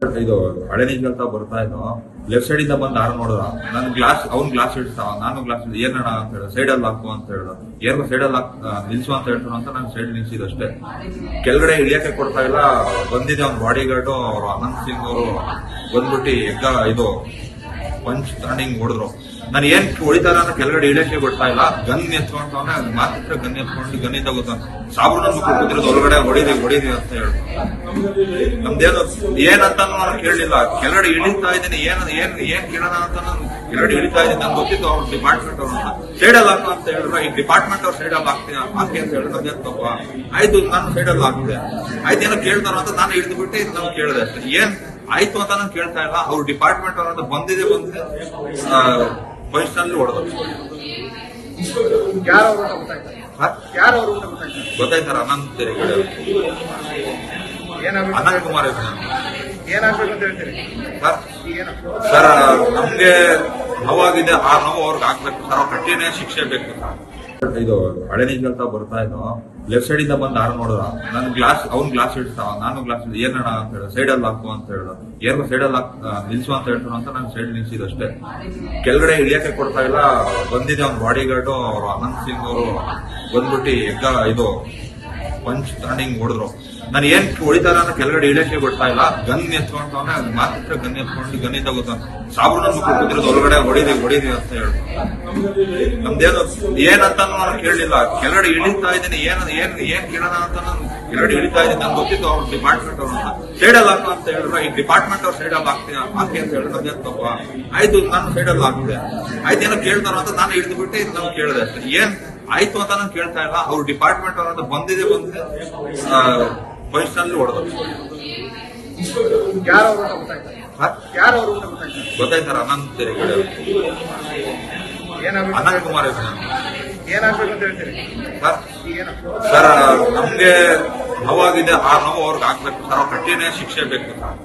ಇದು ಹಳೆ ನಿಂತ ಬರ್ತಾ ಇದ್ದು ಲೆಫ್ಟ್ ಸೈಡ್ ಇಂದ ಬಂದು ಯಾರು ನೋಡಿದ ನನ್ ಗ್ಲಾಸ್ ಅವ್ನ್ ಗ್ಲಾಸ್ ಇಡ್ತಾವ ನಾನು ಗ್ಲಾಸ್ ಏನಣ್ಣ ಅಂತ ಹೇಳ ಸೈಡ್ ಅಲ್ಲಿ ಹಾಕು ಅಂತ ಹೇಳ್ದ ಏನ್ ಸೈಡ್ ಅಲ್ಲಿ ನಿಲ್ಸು ಅಂತ ಹೇಳ್ತಾನ ಅಂತ ನಾನು ಸೈಡ್ ನಿಲ್ಸಿದಷ್ಟೇ. ಕೆಳಗಡೆ ಇಳಿಯಕ್ಕೆ ಕೊಡ್ತಾ ಇಲ್ಲ. ಬಂದಿದೆ ಅವ್ನ ಬಾಡಿ ಗಾರ್ಡು ಅವ್ರು ಅನಂತ್ ಸಿಂಗ್ ಅವರು ಬಂದ್ಬಿಟ್ಟು ಇದು ಪಂಚ್ ಟರ್ನಿಂಗ್ ಹೊಡೆದ್ರು. ನಾನು ಏನ್ ಹೊಡಿತಾರ ಅಂತ ಕೆಳಗಡೆ ಇಳಿಯಕ್ಕೆ ಬಿಡ್ತಾ ಇಲ್ಲ. ಗನ್ ಎತ್ಕೊಂಡವನೆ ಮಾತ್ರ ಗನ್ ಎತ್ಕೊಂಡು ಗನ್ನಿಂದ ಗೊತ್ತಾನ ಸಾಬೂನ ಕೂತಿರೋದು ಒಳಗಡೆ ಹೊಡಿದಿ ಅಂತ ಹೇಳಿ ನಮ್ದೇನು ಏನಂತ ನಾನು ಕೇಳಲಿಲ್ಲ. ಕೆಳಗಡೆ ಇಳಿತಾ ಇದ್ದೀನಿ ಏನ್ ಕೇಳೋಣ ಅಂತ ನಾನು ಕೆಳಗಡೆ ಇಳಿತಾ ಇದ್ದೀನಿ. ನನ್ಗೆ ಗೊತ್ತಿತ್ತು ಅವ್ರ ಡಿಪಾರ್ಟ್ಮೆಂಟ್ ಅವ್ರು ಸೈಡ್ ಅಲ್ಲಿ ಹಾಕು ಅಂತ ಹೇಳಿದ್ರು. ಈ ಡಿಪಾರ್ಟ್ಮೆಂಟ್ ಅವ್ರು ಸೈಡ್ ಅಲ್ಲಿ ಹಾಕಿ ಅಂತ ಹೇಳಿದ್ರು. ಅದೇನ್ ತಪ್ಪ ಆಯ್ತು ನಾನು ಸೈಡ್ ಅಲ್ಲಿ ಹಾಕಿದೆ. ಆಯ್ತು ಏನೋ ಕೇಳ್ತಾರ ಅಂತ ನಾನು ಹಿಡಿದು ಬಿಟ್ಟು ನಾನು ಕೇಳಿದೆ ಅಷ್ಟೇ. ಏನ್ ಆಯ್ತು ಅಂತ ನಾನು ಕೇಳ್ತಾ ಇಲ್ಲ. ಅವ್ರ ಡಿಪಾರ್ಟ್ಮೆಂಟ್ ಅವ್ರ ಬಂದಿದೆ ಬೈಸ್ನಲ್ಲಿ ಹೊಡೆದ್ರು. ಗೊತ್ತಾಯ್ತಾರ ಅನಂತ್ ಅನಂತ್ ಕುಮಾರ್ ಸರ್. ನಮ್ಗೆ ನೋವಾಗಿದೆ. ಆ ನೋವು ಅವ್ರಿಗೆ ಆಗ್ಬೇಕು ಸರ್. ಅವ್ರ ಕಠಿಣ ಶಿಕ್ಷೆ ಬೇಕು ಸರ್. ಇದು ಹಳೆ ನಿಂತ ಬರ್ತಾ ಇದ್ದು ಲೆಫ್ಟ್ ಸೈಡ್ ಇಂದ ಬಂದು ಯಾರು ನೋಡಿದ ನನ್ ಗ್ಲಾಸ್ ಅವ್ನ್ ಗ್ಲಾಸ್ ಇಡ್ತಾವ ನಾನು ಗ್ಲಾಸ್ ಏನಣ್ಣ ಅಂತ ಹೇಳ ಸೈಡ್ ಅಲ್ಲಿ ಹಾಕು ಅಂತ ಹೇಳ್ದ ಏನ್ ಸೈಡ್ ಅಲ್ಲಿ ನಿಲ್ಸು ಅಂತ ಹೇಳ್ತಾನ ಅಂತ ನಾನು ಸೈಡ್ ನಿಲ್ಸಿದಷ್ಟೇ. ಕೆಳಗಡೆ ಇಳಿಯಕ್ಕೆ ಕೊಡ್ತಾ ಇಲ್ಲ. ಬಂದಿದೆ ಅವ್ನ ಬಾಡಿ ಗಾರ್ಡು ಅವ್ರು ಅನಂತ್ ಸಿಂಗ್ ಅವರು ಬಂದ್ಬಿಟ್ಟು ಇದು ಪಂಚ್ ಟರ್ನಿಂಗ್ ಹೊಡೆದ್ರು. ನಾನು ಏನ್ ಹೊಡಿತಾರ ಅಂತ ಕೆಳಗಡೆ ಇಳಿಯಕ್ಕೆ ಬಿಡ್ತಾ ಇಲ್ಲ. ಗನ್ ಎತ್ಕೊಂಡವನೆ ಮಾತ್ರ ಗನ್ ಎತ್ಕೊಂಡು ಗನ್ನಿಂದ ಗೊತ್ತಾನ ಸಾಬೂನ ಕೂತಿರೋದು ಒಳಗಡೆ ಹೊಡಿದಿ ಅಂತ ಹೇಳಿ ನಮ್ದೇನು ಏನಂತ ನಾನು ಕೇಳಲಿಲ್ಲ. ಕೆಳಗಡೆ ಇಳಿತಾ ಇದ್ದೀನಿ ಏನ್ ಕೇಳೋಣ ಅಂತ ನಾನು ಕೆಳಗಡೆ ಇಳಿತಾ ಇದ್ದೀನಿ. ನನ್ಗೆ ಗೊತ್ತಿತ್ತು ಅವ್ರ ಡಿಪಾರ್ಟ್ಮೆಂಟ್ ಅವ್ರು ಸೈಡ್ ಅಲ್ಲಿ ಹಾಕು ಅಂತ ಹೇಳಿದ್ರು. ಈ ಡಿಪಾರ್ಟ್ಮೆಂಟ್ ಅವ್ರು ಸೈಡ್ ಅಲ್ಲಿ ಹಾಕಿ ಅಂತ ಹೇಳಿದ್ರು. ಅದೇನ್ ತಪ್ಪ ಆಯ್ತು ನಾನು ಸೈಡ್ ಅಲ್ಲಿ ಹಾಕಿದೆ. ಆಯ್ತು ಏನೋ ಕೇಳ್ತಾರ ಅಂತ ನಾನು ಹಿಡಿದು ಬಿಟ್ಟು ನಾನು ಕೇಳಿದೆ ಅಷ್ಟೇ. ಏನ್ ಆಯ್ತು ಅಂತ ನಾನು ಕೇಳ್ತಾ ಇಲ್ಲ. ಅವ್ರ ಡಿಪಾರ್ಟ್ಮೆಂಟ್ ಅವ್ರ ಬಂದಿದೆ ಬೈಸ್ನಲ್ಲಿ ಹೊಡೆದ್ರು. ಗೊತ್ತಾಯ್ತಾರ ಅನಂತ್ ಅನಂತ್ ಕುಮಾರ್ ಸರ್. ನಮ್ಗೆ ನೋವಾಗಿದೆ. ಆ ನೋವು ಅವ್ರಿಗೆ ಆಗ್ಬೇಕು ಸರ್. ಅವ್ರ ಕಠಿಣ ಶಿಕ್ಷೆ ಬೇಕು ಸರ್.